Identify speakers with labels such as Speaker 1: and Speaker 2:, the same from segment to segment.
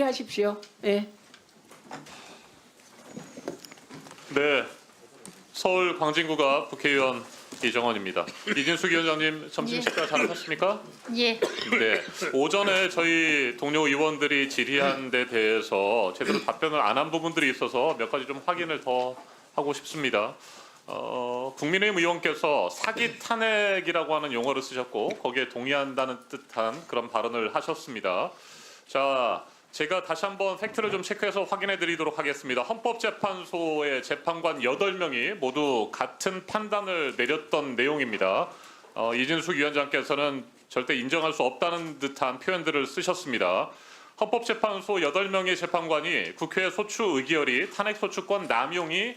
Speaker 1: 하십시오. 예.
Speaker 2: 네, 서울 광진구가 국회의원 이정원입니다. 이진숙 위원장님 점심 식사 잘 하셨습니까?
Speaker 3: 예.
Speaker 2: 네, 오전에 저희 동료 의원들이 질의한 데 대해서 제대로 답변을 안 한 부분들이 있어서 몇 가지 좀 확인을 더 하고 싶습니다. 국민의힘 의원께서 사기 탄핵이라고 하는 용어를 쓰셨고 거기에 동의한다는 듯한 그런 발언을 하셨습니다. 자, 제가 다시 한번 팩트를 좀 체크해서 확인해 드리도록 하겠습니다. 헌법재판소의 재판관 8명이 모두 같은 판단을 내렸던 내용입니다. 이진숙 위원장께서는 절대 인정할 수 없다는 듯한 표현들을 쓰셨습니다. 헌법재판소 8명의 재판관이 국회 소추 의결이 탄핵소추권 남용이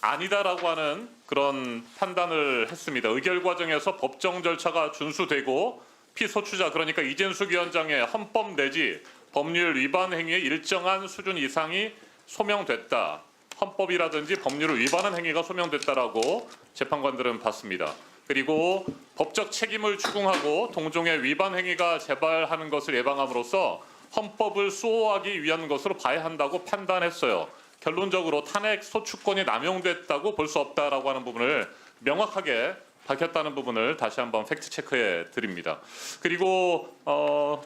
Speaker 2: 아니다라고 하는 그런 판단을 했습니다. 의결 과정에서 법정 절차가 준수되고 피소추자 그러니까 이진숙 위원장의 헌법 내지 법률 위반 행위의 일정한 수준 이상이 소명됐다. 헌법이라든지 법률을 위반한 행위가 소명됐다라고 재판관들은 봤습니다. 그리고 법적 책임을 추궁하고 동종의 위반 행위가 재발하는 것을 예방함으로써 헌법을 수호하기 위한 것으로 봐야 한다고 판단했어요. 결론적으로 탄핵 소추권이 남용됐다고 볼 수 없다라고 하는 부분을 명확하게 밝혔다는 부분을 다시 한번 팩트 체크해 드립니다. 그리고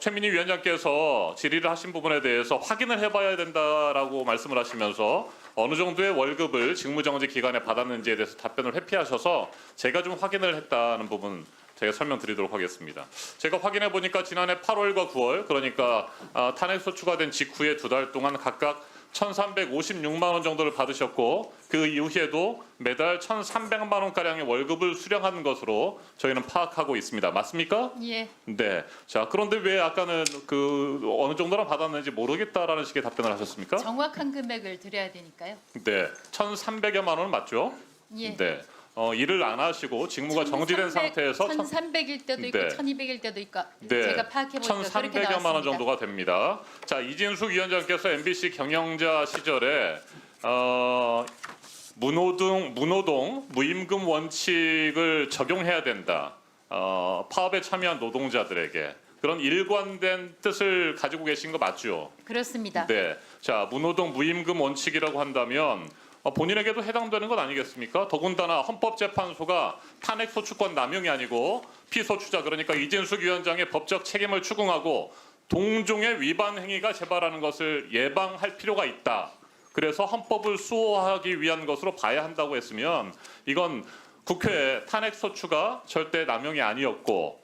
Speaker 2: 최민희 위원장께서 질의를 하신 부분에 대해서 확인을 해봐야 된다라고 말씀을 하시면서 어느 정도의 월급을 직무정지 기간에 받았는지에 대해서 답변을 회피하셔서 제가 좀 확인을 했다는 부분 제가 설명드리도록 하겠습니다. 제가 확인해 보니까 지난해 8월과 9월 그러니까 탄핵 소추가 된 직후에 2달 동안 각각 1,356만 원 정도를 받으셨고 그 이후에도 매달 1,300만 원가량의 월급을 수령하는 것으로 저희는 파악하고 있습니다. 맞습니까?
Speaker 3: 예.
Speaker 2: 네. 자, 그런데 왜 아까는 그 어느 정도나 받았는지 모르겠다라는 식의 답변을 하셨습니까?
Speaker 3: 정확한 금액을 드려야 되니까요.
Speaker 2: 네. 1,300여만 원 맞죠?
Speaker 3: 예.
Speaker 2: 네. 일을 안 하시고 직무가 정지된 상태에서
Speaker 3: 1,300일 때도 있고
Speaker 2: 네.
Speaker 3: 1,200일 때도 있고
Speaker 2: 네,
Speaker 3: 제가 파악해 보니까 그렇게
Speaker 2: 1,300여만 원
Speaker 3: 나왔습니다.
Speaker 2: 정도가 됩니다. 자, 이진숙 위원장께서 MBC 경영자 시절에 무노동 무임금 원칙을 적용해야 된다. 파업에 참여한 노동자들에게 그런 일관된 뜻을 가지고 계신 거 맞죠?
Speaker 3: 그렇습니다.
Speaker 2: 네. 자, 무노동 무임금 원칙이라고 한다면 본인에게도 해당되는 것 아니겠습니까? 더군다나 헌법재판소가 탄핵 소추권 남용이 아니고 피소추자 그러니까 이진숙 위원장의 법적 책임을 추궁하고 동종의 위반 행위가 재발하는 것을 예방할 필요가 있다. 그래서 헌법을 수호하기 위한 것으로 봐야 한다고 했으면 이건 국회에 탄핵 소추가 절대 남용이 아니었고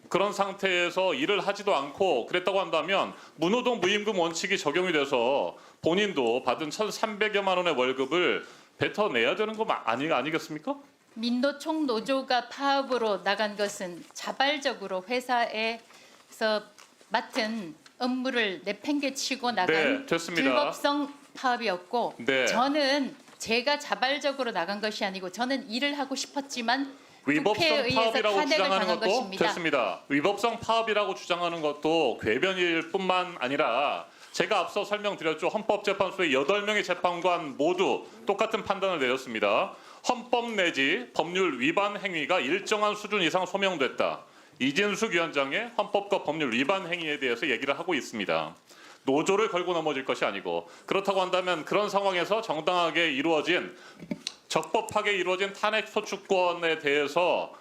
Speaker 2: 그런 상태에서 일을 하지도 않고 그랬다고 한다면 무노동 무임금 원칙이 적용이 돼서 본인도 받은 1,300여만 원의 월급을 뱉어내야 되는 거 아니겠습니까?
Speaker 3: 민노총 노조가 파업으로 나간 것은 자발적으로 회사에서 맡은 업무를 내팽개치고 나간
Speaker 2: 네, 됐습니다.
Speaker 3: 불법성 파업이었고
Speaker 2: 네.
Speaker 3: 저는 제가 자발적으로 나간 것이 아니고 저는 일을 하고 싶었지만
Speaker 2: 위법성
Speaker 3: 국회에 의해서
Speaker 2: 파업이라고
Speaker 3: 탄핵을
Speaker 2: 주장하는
Speaker 3: 당한
Speaker 2: 것도
Speaker 3: 것입니다.
Speaker 2: 됐습니다. 위법성 파업이라고 주장하는 것도 궤변일 뿐만 아니라 제가 앞서 설명드렸죠. 헌법재판소의 8명의 재판관 모두 똑같은 판단을 내렸습니다. 헌법 내지 법률 위반 행위가 일정한 수준 이상 소명됐다. 이진숙 위원장의 헌법과 법률 위반 행위에 대해서 얘기를 하고 있습니다. 노조를 걸고 넘어질 것이 아니고 그렇다고 한다면 그런 상황에서 정당하게 이루어진 적법하게 이루어진 탄핵 소추권에 대해서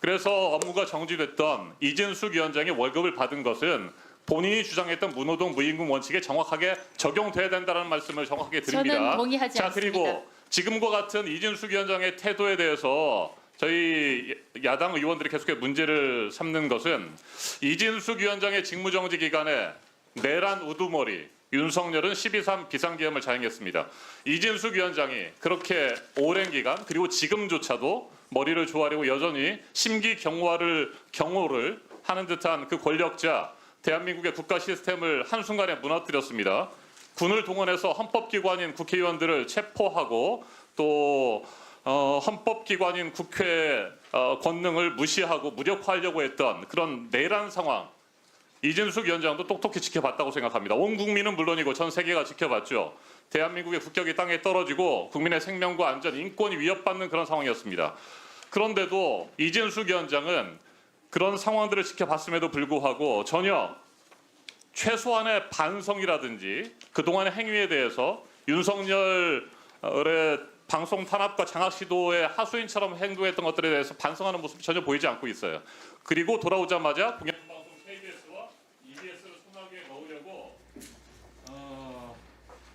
Speaker 2: 그래서 업무가 정지됐던 이진숙 위원장이 월급을 받은 것은 본인이 주장했던 무노동 무임금 원칙에 정확하게 적용돼야 된다는 말씀을 정확하게 드립니다.
Speaker 3: 저는 동의하지
Speaker 2: 자,
Speaker 3: 않습니다.
Speaker 2: 그리고 지금과 같은 이진숙 위원장의 태도에 대해서 저희 야당 의원들이 계속해서 문제를 삼는 것은 이진숙 위원장의 직무정지 기간에 내란 우두머리 윤석열은 12.3 비상계엄을 자행했습니다. 이진숙 위원장이 그렇게 오랜 기간 그리고 지금조차도 머리를 조아리고 여전히 심기경호를 하는 듯한 그 권력자 대한민국의 국가 시스템을 한순간에 무너뜨렸습니다. 군을 동원해서 헌법기관인 국회의원들을 체포하고 또 헌법기관인 국회 권능을 무시하고 무력화하려고 했던 그런 내란 상황 이진숙 위원장도 똑똑히 지켜봤다고 생각합니다. 온 국민은 물론이고 전 세계가 지켜봤죠. 대한민국의 국격이 땅에 떨어지고 국민의 생명과 안전, 인권이 위협받는 그런 상황이었습니다. 그런데도 이진숙 위원장은 그런 상황들을 지켜봤음에도 불구하고 전혀 최소한의 반성이라든지 그동안의 행위에 대해서 윤석열의 방송 탄압과 장악 시도의 하수인처럼 행동했던 것들에 대해서 반성하는 모습이 전혀 보이지 않고 있어요. 그리고 돌아오자마자 공영방송 KBS와 EBS를 손아귀에 넣으려고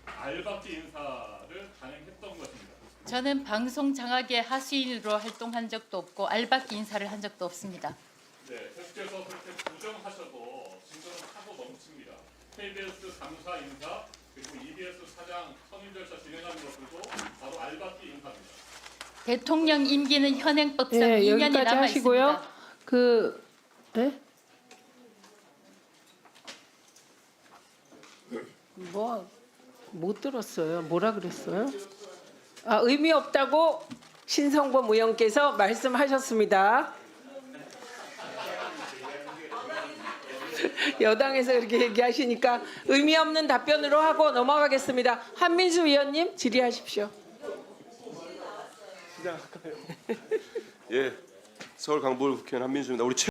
Speaker 2: 알박기 인사를 단행했던 것입니다.
Speaker 3: 저는 방송 장악의 하수인으로 활동한 적도 없고 알박기 인사를 한 적도 없습니다.
Speaker 2: 네, 계속해서 그렇게 부정하셔도 진정은 하고 넘칩니다. KBS 당사 인사 그리고 EBS 사장 선임 절차 진행하는 것들도 바로 알박기 인사입니다.
Speaker 3: 대통령 임기는 현행법상
Speaker 1: 네,
Speaker 3: 2년이
Speaker 1: 여기까지
Speaker 3: 남아
Speaker 1: 하시고요.
Speaker 3: 있습니다.
Speaker 1: 네? 못 들었어요. 뭐라 그랬어요? 의미 없다고 신성범 의원께서 말씀하셨습니다. 여당에서 그렇게 얘기하시니까 의미 없는 답변으로 하고 넘어가겠습니다. 한민수 의원님 질의하십시오.
Speaker 4: 예, 서울 강북 국회의원 한민수입니다. 우리